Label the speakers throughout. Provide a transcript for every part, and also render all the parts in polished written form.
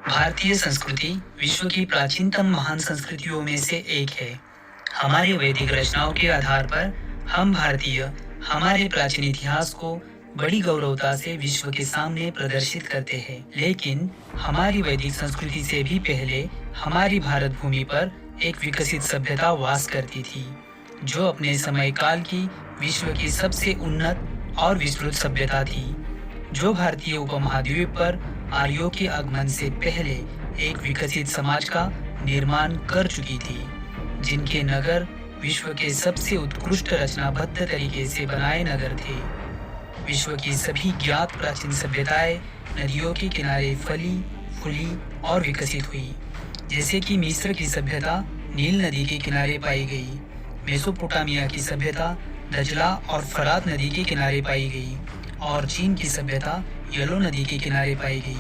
Speaker 1: भारतीय संस्कृति विश्व की प्राचीनतम महान संस्कृतियों में से एक है। हमारी वैदिक रचनाओं के आधार पर हम भारतीय हमारे प्राचीन इतिहास को बड़ी गौरवता से विश्व के सामने प्रदर्शित करते हैं। लेकिन हमारी वैदिक संस्कृति से भी पहले हमारी भारत भूमि पर एक विकसित सभ्यता वास करती थी, जो अपने समय काल की विश्व की सबसे उन्नत और विस्तृत सभ्यता थी, जो भारतीय उपमहाद्वीप पर आर्यों के आगमन से पहले एक विकसित समाज का निर्माण कर चुकी थी, जिनके नगर विश्व के सबसे उत्कृष्ट रचनाबद्ध तरीके से बनाए नगर थे। विश्व की सभी ज्ञात प्राचीन सभ्यताएं नदियों के किनारे फली फूली और विकसित हुई, जैसे कि मिस्र की सभ्यता नील नदी के किनारे पाई गई, मेसोपोटामिया की सभ्यता दजला और फरात नदी के किनारे पाई गई और चीन की सभ्यता येलो नदी के किनारे पाई गई।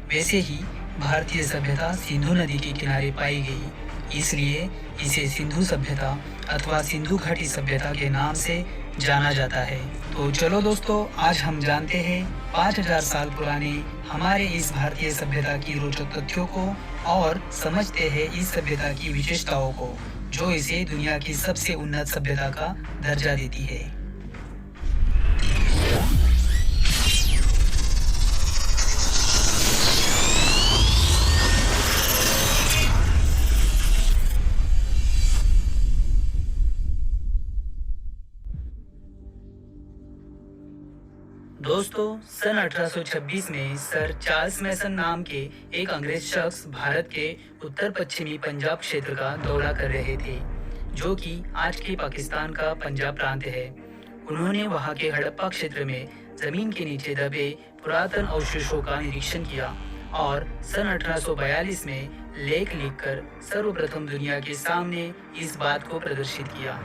Speaker 1: वैसे ही भारतीय सभ्यता सिंधु नदी के किनारे पाई गई, इसलिए इसे सिंधु सभ्यता अथवा सिंधु घाटी सभ्यता के नाम से जाना जाता है। तो चलो दोस्तों, आज हम जानते हैं 5000 साल पुराने हमारे इस भारतीय सभ्यता की रोचक तथ्यों को और समझते हैं इस सभ्यता की विशेषताओं को, जो इसे दुनिया की सबसे उन्नत सभ्यता का दर्जा देती है। दोस्तों, सन 1826 में सर चार्ल्स मैसन नाम के एक अंग्रेज शख्स भारत के उत्तर पश्चिमी पंजाब क्षेत्र का दौरा कर रहे थे, जो कि आज के पाकिस्तान का पंजाब प्रांत है। उन्होंने वहां के हड़प्पा क्षेत्र में जमीन के नीचे दबे पुरातन अवशेषों का निरीक्षण किया और सन 1842 में लेख लिखकर सर्वप्रथम दुनिया के सामने इस बात को प्रदर्शित किया।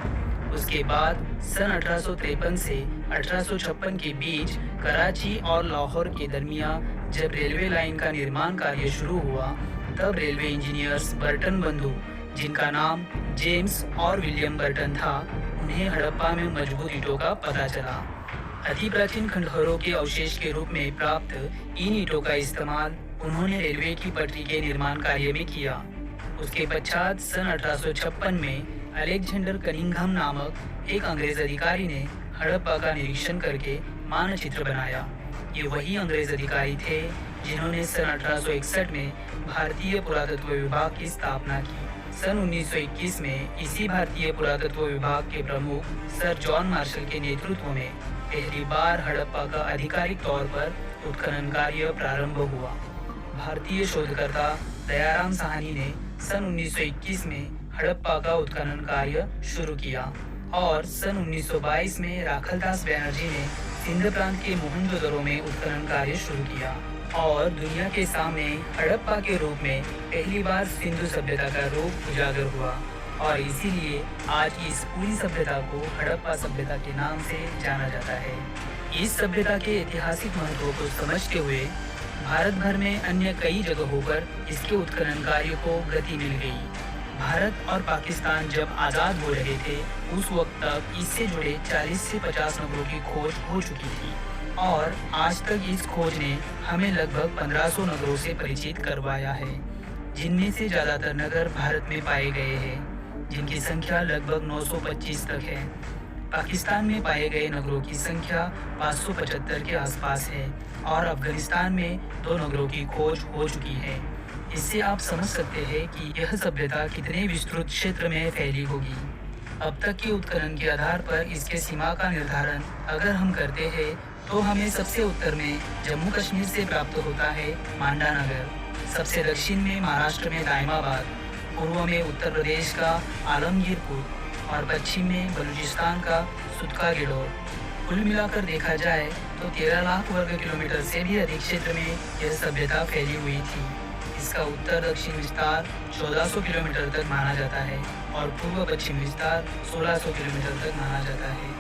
Speaker 1: उसके बाद सन 1853 से 1856 के बीच कराची और लाहौर के दरमियान जब रेलवे लाइन का निर्माण कार्य शुरू हुआ, तब रेलवे इंजीनियर्स बर्टन बंधु, जिनका नाम जेम्स और विलियम बर्टन था, उन्हें हड़प्पा में मजबूत ईंटों का पता चला। अति प्राचीन खंडहरों के अवशेष के रूप में प्राप्त इन ईंटों का इस्तेमाल उन्होंने रेलवे की पटरी के निर्माण कार्य में किया। उसके पश्चात सन 1856 में अलेक्जेंडर कनिंघम नामक एक अंग्रेज अधिकारी ने हड़प्पा का निरीक्षण करके मानचित्र बनाया। ये वही अंग्रेज अधिकारी थे जिन्होंने सन 1861 में भारतीय पुरातत्व विभाग की स्थापना की। सन 1921 में इसी भारतीय पुरातत्व विभाग के प्रमुख सर जॉन मार्शल के नेतृत्व में पहली बार हड़प्पा का आधिकारिक तौर पर उत्खनन कार्य प्रारंभ हुआ। भारतीय शोधकर्ता दयाराम साहनी ने सन 1921 में हड़प्पा का उत्खनन कार्य शुरू किया और सन 1922 में राखलदास बैनर्जी ने सिंध प्रांत के मोहनजोदड़ो में उत्खनन कार्य शुरू किया और दुनिया के सामने हड़प्पा के रूप में पहली बार सिंधु सभ्यता का रूप उजागर हुआ और इसीलिए आज इस पूरी सभ्यता को हड़प्पा सभ्यता के नाम से जाना जाता है। इस सभ्यता के ऐतिहासिक महत्व को समझते हुए भारत भर में अन्य कई जगहों पर इसके उत्खनन कार्य को गति मिल गई। भारत और पाकिस्तान जब आज़ाद हो रहे थे, उस वक्त तक इससे जुड़े 40 से 50 नगरों की खोज हो चुकी थी और आज तक इस खोज ने हमें लगभग 1500 नगरों से परिचित करवाया है, जिनमें से ज़्यादातर नगर भारत में पाए गए हैं, जिनकी संख्या लगभग 925 तक है। पाकिस्तान में पाए गए नगरों की संख्या 575 के आसपास है और अफगानिस्तान में 2 नगरों की खोज हो चुकी है। इससे आप समझ सकते हैं कि यह सभ्यता कितने विस्तृत क्षेत्र में फैली होगी। अब तक के उत्खनन के आधार पर इसके सीमा का निर्धारण अगर हम करते हैं तो हमें सबसे उत्तर में जम्मू कश्मीर से प्राप्त होता है मांडा नगर, सबसे दक्षिण में महाराष्ट्र में दायमाबाद, पूर्व में उत्तर प्रदेश का आलमगीरपुर और पश्चिम में बलूचिस्तान का सुतका गिडोर। कुल मिलाकर देखा जाए तो 13 लाख वर्ग किलोमीटर से भी अधिक क्षेत्र में यह सभ्यता फैली हुई थी। इसका उत्तर दक्षिण विस्तार 1400 किलोमीटर तक माना जाता है और पूर्व पश्चिम विस्तार 1600 किलोमीटर तक माना जाता है।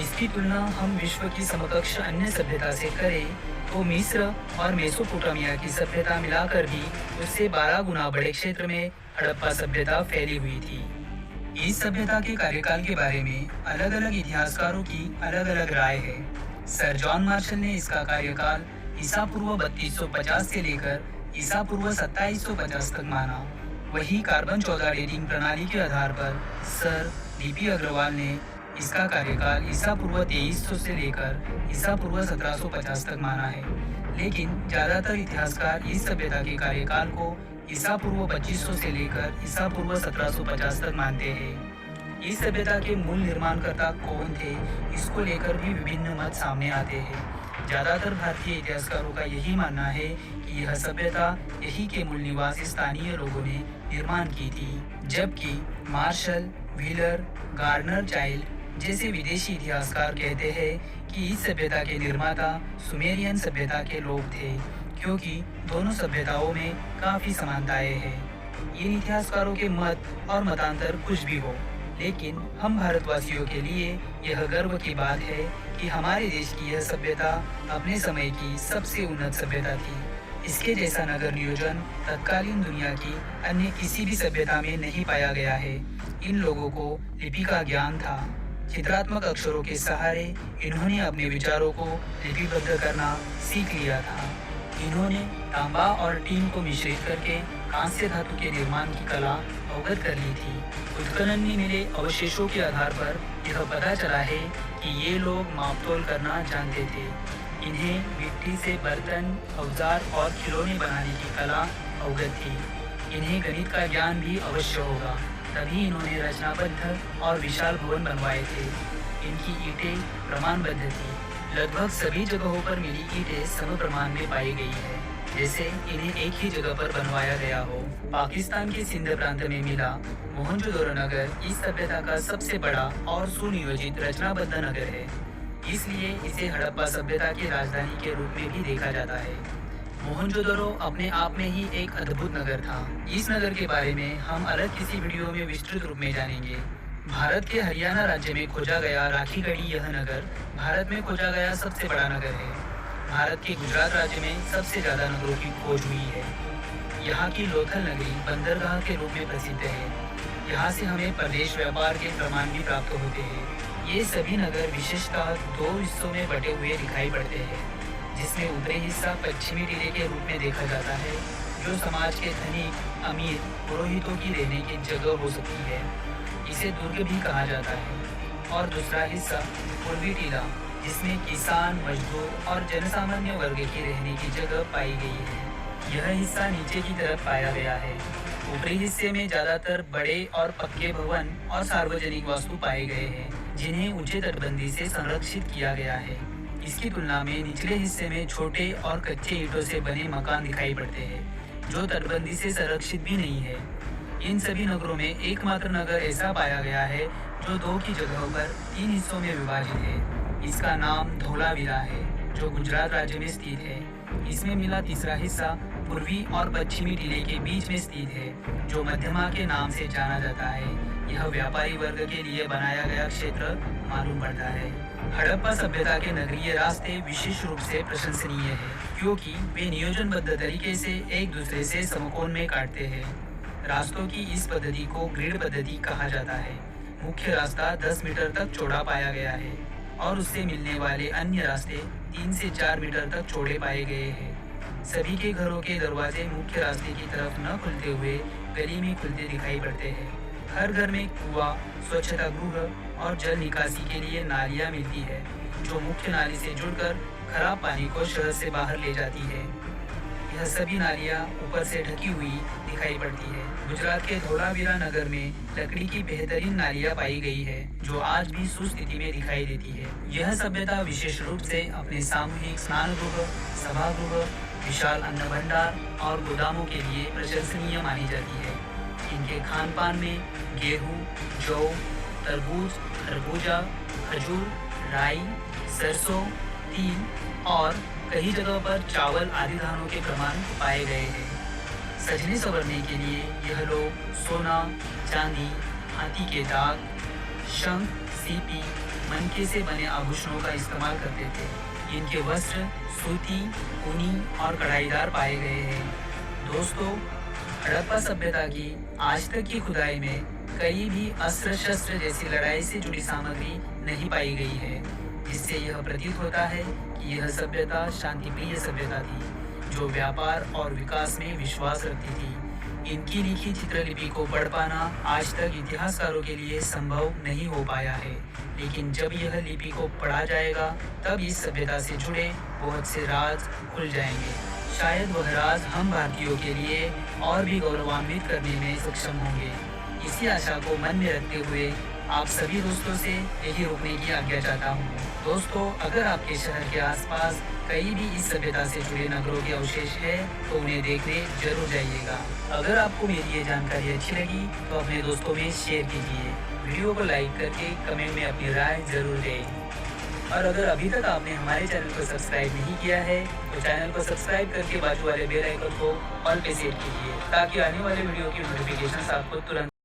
Speaker 1: इसकी तुलना हम विश्व की समकक्ष अन्य सभ्यता से करें तो मिस्र और मेसोपोटामिया की सभ्यता मिलाकर भी उससे 12 गुना बड़े क्षेत्र में हड़प्पा सभ्यता फैली हुई थी। इस सभ्यता के कार्यकाल के बारे में अलग अलग इतिहासकारों की अलग अलग राय है। सर जॉन मार्शल ने इसका कार्यकाल ईसा पूर्व 3250 से लेकर ईसा पूर्व 2750 तक माना। वही कार्बन 14 डेटिंग प्रणाली के आधार पर सर डीपी अग्रवाल ने इसका कार्यकाल ईसा पूर्व 2300 से लेकर ईसा पूर्व 1750 तक माना है। लेकिन ज़्यादातर इतिहासकार इस सभ्यता के कार्यकाल को ईसा पूर्व 2500 से लेकर ईसा पूर्व 1750 तक मानते हैं। इस सभ्यता के मूल निर्माणकर्ता कौन थे, इसको लेकर भी विभिन्न मत सामने आते हैं। ज़्यादातर भारतीय इतिहासकारों का यही मानना है कि यह सभ्यता यही के मूल निवासी स्थानीय लोगों ने निर्माण की थी, जबकि मार्शल, व्हीलर, गार्नर चाइल्ड जैसे विदेशी इतिहासकार कहते हैं कि इस सभ्यता के निर्माता सुमेरियन सभ्यता के लोग थे, क्योंकि दोनों सभ्यताओं में काफ़ी समानताएं हैं। इन इतिहासकारों के मत और मतांतर कुछ भी हो, लेकिन हम भारतवासियों के लिए यह गर्व की बात है कि हमारे देश की यह सभ्यता अपने समय की सबसे उन्नत सभ्यता थी। इसके जैसा नगर नियोजन तत्कालीन दुनिया की अन्य किसी भी सभ्यता में नहीं पाया गया है। इन लोगों को लिपि का ज्ञान था। चित्रात्मक अक्षरों के सहारे इन्होंने अपने विचारों को लिपिबद्ध करना सीख लिया था। इन्होंने तांबा और टीन को मिश्रित करके कांस्य धातु के निर्माण की कला अवगत कर ली थी। उत्खनन में मिले अवशेषों के आधार पर यह पता चला है कि ये लोग मापतोल करना जानते थे। इन्हें मिट्टी से बर्तन, औजार और खिलौने बनाने की कला अवगत थी। इन्हें गणित का ज्ञान भी अवश्य होगा, तभी इन्होंने रचनाबद्ध और विशाल भवन बनवाए थे। इनकी ईंटें प्रमाणबद्ध थी। लगभग सभी जगहों पर मिली ईंटें सम प्रमाण में पाई गई है, जैसे इन्हें एक ही जगह पर बनवाया गया हो। पाकिस्तान के सिंध प्रांत में मिला मोहनजोदड़ो नगर इस सभ्यता का सबसे बड़ा और सुनियोजित रचनाबद्ध नगर है, इसलिए इसे हड़प्पा सभ्यता की राजधानी के रूप में भी देखा जाता है। मोहनजोदड़ो अपने आप में ही एक अद्भुत नगर था। इस नगर के बारे में हम अलग किसी वीडियो में विस्तृत रूप में जानेंगे। भारत के हरियाणा राज्य में खोजा गया राखीगढ़ी यह नगर भारत में खोजा गया सबसे बड़ा नगर है। भारत के गुजरात राज्य में सबसे ज़्यादा नगरों की खोज हुई है। यहाँ की लोथल नगरी बंदरगाह के रूप में प्रसिद्ध है। यहाँ से हमें प्रदेश व्यापार के प्रमाण भी प्राप्त होते हैं। ये सभी नगर विशेषतः दो हिस्सों में बटे हुए दिखाई पड़ते हैं, जिसमें ऊपरी हिस्सा पश्चिमी टीले के रूप में देखा जाता है, जो समाज के धनिक, अमीर, पुरोहितों की रहने की जगह हो सकती है। इसे दुर्ग भी कहा जाता है। और दूसरा हिस्सा पूर्वी टीला, जिसमें किसान, मजदूर और जनसामान्य वर्ग की रहने की जगह पाई गई है। यह हिस्सा नीचे की तरफ पाया गया है। ऊपरी हिस्से में ज़्यादातर बड़े और पक्के भवन और सार्वजनिक वास्तु पाए गए हैं, जिन्हें ऊंचे तटबंदी से संरक्षित किया गया है। इसकी तुलना में निचले हिस्से में छोटे और कच्चे ईंटों से बने मकान दिखाई पड़ते हैं, जो तटबंदी से संरक्षित भी नहीं है। इन सभी नगरों में एकमात्र नगर ऐसा पाया गया है जो दो की जगहों पर 3 हिस्सों में विभाजित है। इसका नाम धोलावीरा है, जो गुजरात राज्य में स्थित है। इसमें मिला तीसरा हिस्सा पूर्वी और पश्चिमी टीले के बीच में स्थित है, जो मध्यमा के नाम से जाना जाता है। यह व्यापारी वर्ग के लिए बनाया गया क्षेत्र मालूम पड़ता है। हड़प्पा सभ्यता के नगरीय रास्ते विशेष रूप से प्रशंसनीय है, क्योंकि वे नियोजनबद्ध तरीके से एक दूसरे से समकोण में काटते हैं। रास्तों की इस पद्धति को ग्रिड पद्धति कहा जाता है। मुख्य रास्ता 10 मीटर तक चौड़ा पाया गया है और उससे मिलने वाले अन्य रास्ते 3 से 4 मीटर तक चौड़े पाए गए हैं। सभी के घरों के दरवाजे मुख्य रास्ते की तरफ न खुलते हुए गली में खुलते दिखाई पड़ते हैं। हर घर में कुआं, स्वच्छता गृह और जल निकासी के लिए नालियाँ मिलती है, जो मुख्य नाली से जुड़कर खराब पानी को शहर से बाहर ले जाती है। यह सभी नालियाँ ऊपर से ढकी हुई दिखाई पड़ती है। गुजरात के धोलावीरा नगर में लकड़ी की बेहतरीन नालियाँ पाई गई है, जो आज भी सुस्थिति में दिखाई देती है। यह सभ्यता विशेष रूप से अपने सामूहिक स्नान गृह, सभागृह, विशाल अन्न भंडार और गोदामों के लिए प्रशंसनीय मानी जाती है। इनके खान पान में गेहूँ, जौ, तरबूज, खरबूजा, खजूर, राई, सरसों, तिल और कई जगह पर चावल आदि धानों के प्रमाण पाए गए हैं। सजने संवरने के लिए यह लोग सोना, चांदी, हाथी के दाग, शंख, सीपी, मनके से बने आभूषणों का इस्तेमाल करते थे। इनके वस्त्र सूती, ऊनी और कढ़ाईदार पाए गए हैं। दोस्तों, हड़प्पा सभ्यता की आज तक की खुदाई में कहीं भी अस्त्र शस्त्र जैसी लड़ाई से जुड़ी सामग्री नहीं पाई गई है, जिससे यह प्रतीत होता है कि यह सभ्यता शांतिप्रिय सभ्यता थी, जो व्यापार और विकास में विश्वास रखती थी। इनकी लिखी चित्रलिपि को पढ़ पाना आज तक इतिहासकारों के लिए संभव नहीं हो पाया है, लेकिन जब यह लिपि को पढ़ा जाएगा तब इस सभ्यता से जुड़े बहुत से राज खुल जाएंगे। शायद वह राज हम भारतीयों के लिए और भी गौरवान्वित करने में सक्षम होंगे। इसी आशा को मन में रखते हुए आप सभी दोस्तों से यही रुकने की आज्ञा चाहता हूँ। दोस्तों, अगर आपके शहर के आसपास कहीं भी इस सभ्यता से जुड़े नगरों के अवशेष है तो उन्हें देखने जरूर जाइएगा। अगर आपको मेरी ये जानकारी अच्छी लगी तो अपने दोस्तों में शेयर कीजिए। वीडियो को लाइक करके कमेंट में अपनी राय जरूर दें। और अगर अभी तक आपने हमारे चैनल को सब्सक्राइब नहीं किया है तो चैनल को सब्सक्राइब करके बाजू वाले बेल आइकन को ऑल पे सेट कीजिए ताकि आने वाले वीडियो की नोटिफिकेशन आपको तुरंत